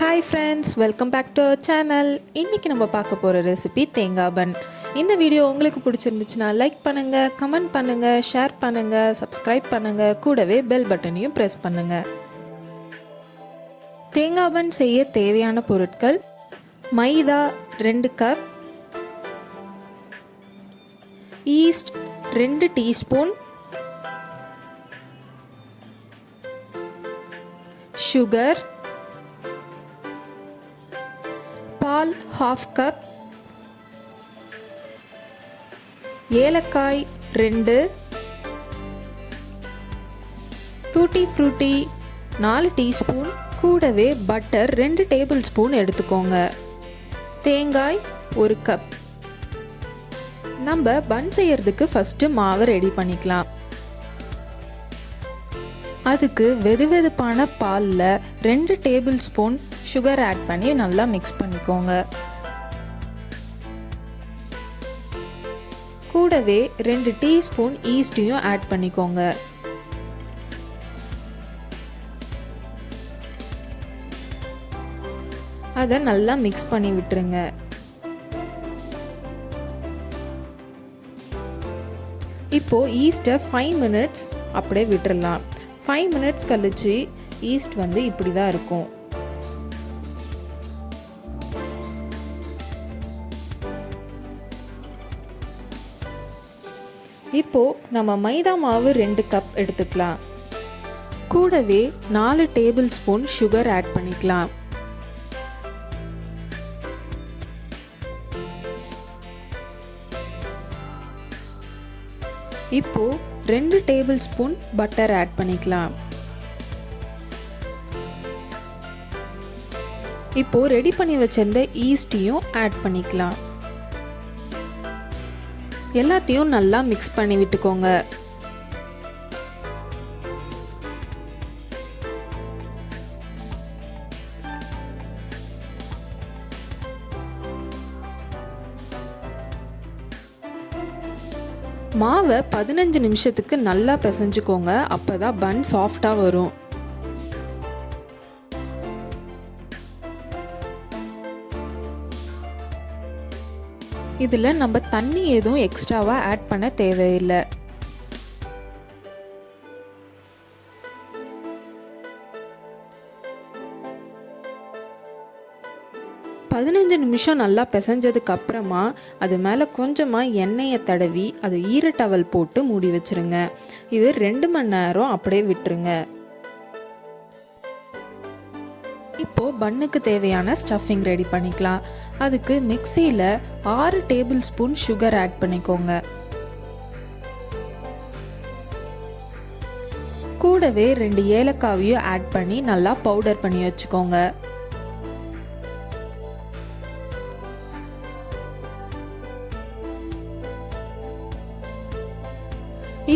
Hi friends, welcome back to our channel. இன்றைக்கி நம்ம பார்க்க போகிற ரெசிபி தேங்காய் பன். இந்த வீடியோ உங்களுக்கு பிடிச்சிருந்துச்சுன்னா லைக் பண்ணுங்கள், கமெண்ட் பண்ணுங்கள், ஷேர் பண்ணுங்கள், சப்ஸ்கிரைப் பண்ணுங்கள், கூடவே பெல் பட்டனையும் ப்ரெஸ் பண்ணுங்கள். தேங்காய் பன் செய்ய தேவையான பொருட்கள்: மைதா 2 கப், ஈஸ்ட் 2 டீஸ்பூன், சுகர், பால் 1/2 கப், ஏலக்காய் 2, டூட்டி ஃப்ரூட்டி 4 டீஸ்பூன், கூடவே பட்டர் 2 டேபிள் ஸ்பூன் எடுத்துக்கோங்க. தேங்காய் 1 கப். நம்ம பன் செய்யறதுக்கு ஃபஸ்ட்டு மாவை ரெடி பண்ணிக்கலாம். அதுக்கு வெதுவெதுப்பான பாலில் 2 டேபிள் ஸ்பூன் சுகர் ஆட் பண்ணி நல்லா மிக்ஸ் பண்ணிக்கோங்க. கூடவே 2 டீஸ்பூன் ஈஸ்டையும் ஆட் பண்ணிக்கோங்க. அதை நல்லா மிக்ஸ் பண்ணி விட்டுருங்க. இப்போ ஈஸ்ட்டை 5 மினிட்ஸ் அப்படியே விட்டுறலாம். 5 மினிட்ஸ் கழிச்சு ஈஸ்ட் இப்படி தான் இருக்கும். இப்போ நம்ம மைதா மாவு 2 கப் எடுத்துக்கலாம். கூடவே 4 டேபிள் ஸ்பூன் சுகர் ஆட் பண்ணிக்கலாம். இப்போ 2 டேபிள் ஸ்பூன் பட்டர் ஆட் பண்ணிக்கலாம். இப்போ ரெடி பண்ணி வச்சிருந்த ஈஸ்டையும் ஆட் பண்ணிக்கலாம். எல்லாத்தையும் நல்லா மிக்ஸ் பண்ணி விட்டுக்கோங்க. மாவை 15 நிமிஷத்துக்கு நல்லா பிசைஞ்சுக்கோங்க. அப்பதான் பன் சாஃப்டா வரும். இதுல நம்ம தண்ணி எதுவும் எக்ஸ்ட்ராவா ஆட் பண்ண தேவையில்லை. பதினஞ்சு நிமிஷம் நல்லா பிசைஞ்சதுக்கு அப்புறமா அது மேலே கொஞ்சமாக எண்ணெயை தடவி அது ஈர டவல் போட்டு மூடி வச்சிருங்க. இது 2 மணி நேரம் அப்படியே விட்டுருங்க. இப்போ பன்னுக்கு தேவையான ஸ்டஃபிங் ரெடி பண்ணிக்கலாம். அதுக்கு மிக்சியில் 6 டேபிள் ஸ்பூன் சுகர் ஆட் பண்ணிக்கோங்க. கூடவே 2 ஏலக்காவையும் ஆட் பண்ணி நல்லா பவுடர் பண்ணி வச்சுக்கோங்க.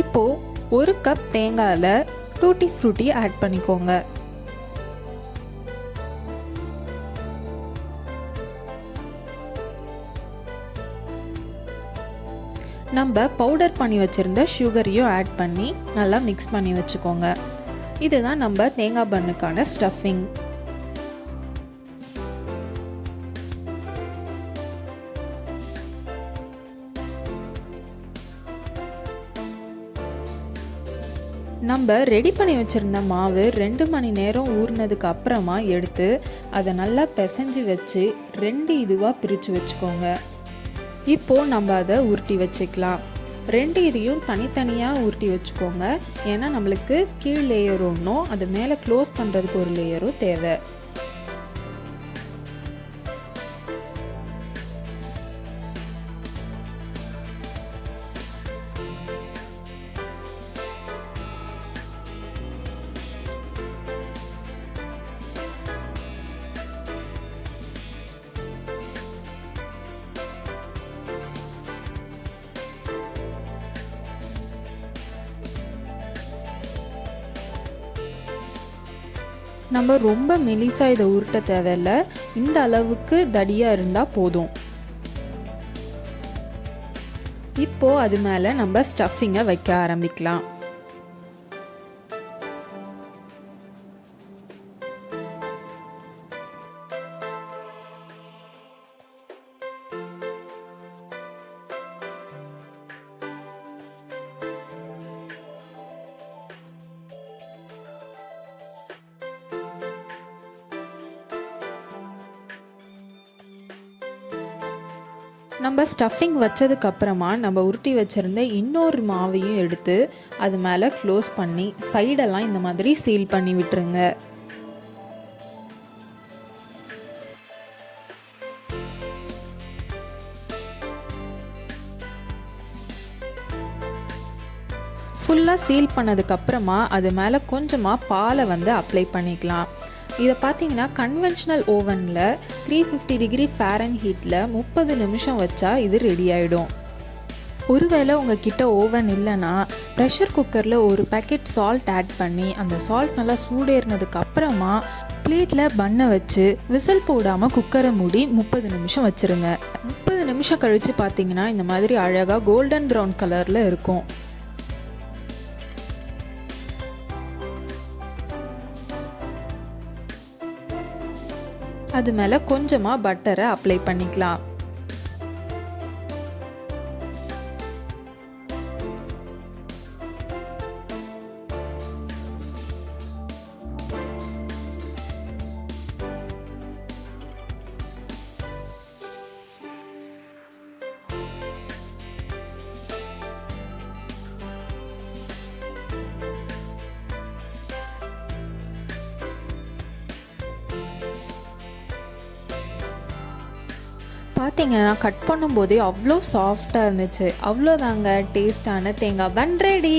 இப்போ 1 கப் தேங்காயில டூட்டி ஃப்ரூட்டி ஆட் பண்ணிக்கோங்க. நம்ம பவுடர் பண்ணி வச்சிருந்த சுகரையும் ஆட் பண்ணி நல்லா மிக்ஸ் பண்ணி வச்சுக்கோங்க. இதுதான் நம்ம தேங்காய் பன்னுக்கான ஸ்டஃபிங். நம்ம ரெடி பண்ணி வச்சுருந்த மாவு 2 மணி நேரம் ஊறினதுக்கு அப்புறமா எடுத்து அதை நல்லா பிசைஞ்சு வச்சு 2 இதுவாக பிரித்து வச்சுக்கோங்க. இப்போது நம்ம அதை உருட்டி வச்சுக்கலாம். 2 இதையும் தனித்தனியாக உருட்டி வச்சுக்கோங்க. ஏன்னா நம்மளுக்கு கீழ் லேயர் ஒன்றும் அது மேலே க்ளோஸ் பண்ணுறதுக்கு ஒரு லேயரும் தேவை. நம்ம ரொம்ப மெலிசா இதை உருட்ட தேவையில்லை. இந்த அளவுக்கு தடியாக இருந்தால் போதும். இப்போ அது மேலே நம்ம ஸ்டஃபிங்கை வைக்க ஆரம்பிக்கலாம். நம்ம ஸ்டஃபிங் வச்சதுக்கப்புறமா நம்ம உருட்டி வச்சுருந்த இன்னொரு மாவையும் எடுத்து அது மேலே க்ளோஸ் பண்ணி சைடெல்லாம் இந்த மாதிரி சீல் பண்ணி விட்டுருங்க. ஃபுல்லாக சீல் பண்ணதுக்கப்புறமா அது மேலே கொஞ்சமாக பாலை அப்ளை பண்ணிக்கலாம். இதை பார்த்தீங்கன்னா கன்வென்ஷனல் ஓவனில் 350 டிகிரி ஃபாரன்ஹீட்டில் 30 நிமிஷம் வச்சா இது ரெடி ஆகிடும். ஒருவேளை உங்ககிட்ட ஓவன் இல்லைன்னா ப்ரெஷர் குக்கரில் ஒரு பேக்கெட் சால்ட் ஆட் பண்ணி அந்த சால்ட் நல்லா சூடேறினதுக்கு அப்புறமா பிளேட்டில் பண்ணை வச்சு விசில் போடாமல் குக்கரை மூடி 30 நிமிஷம் வச்சுருங்க. 30 நிமிஷம் கழித்து பார்த்தீங்கன்னா இந்த மாதிரி அழகாக கோல்டன் ப்ரௌன் கலரில் இருக்கும். அது மேலே கொஞ்சமாக பட்டரை அப்ளை பண்ணிக்கலாம். பார்த்தீங்கன்னா கட் பண்ணும்போதே அவ்வளோ சாஃப்டாக இருந்துச்சு. அவ்வளோதாங்க, டேஸ்டான தேங்காய் பன் ரெடி.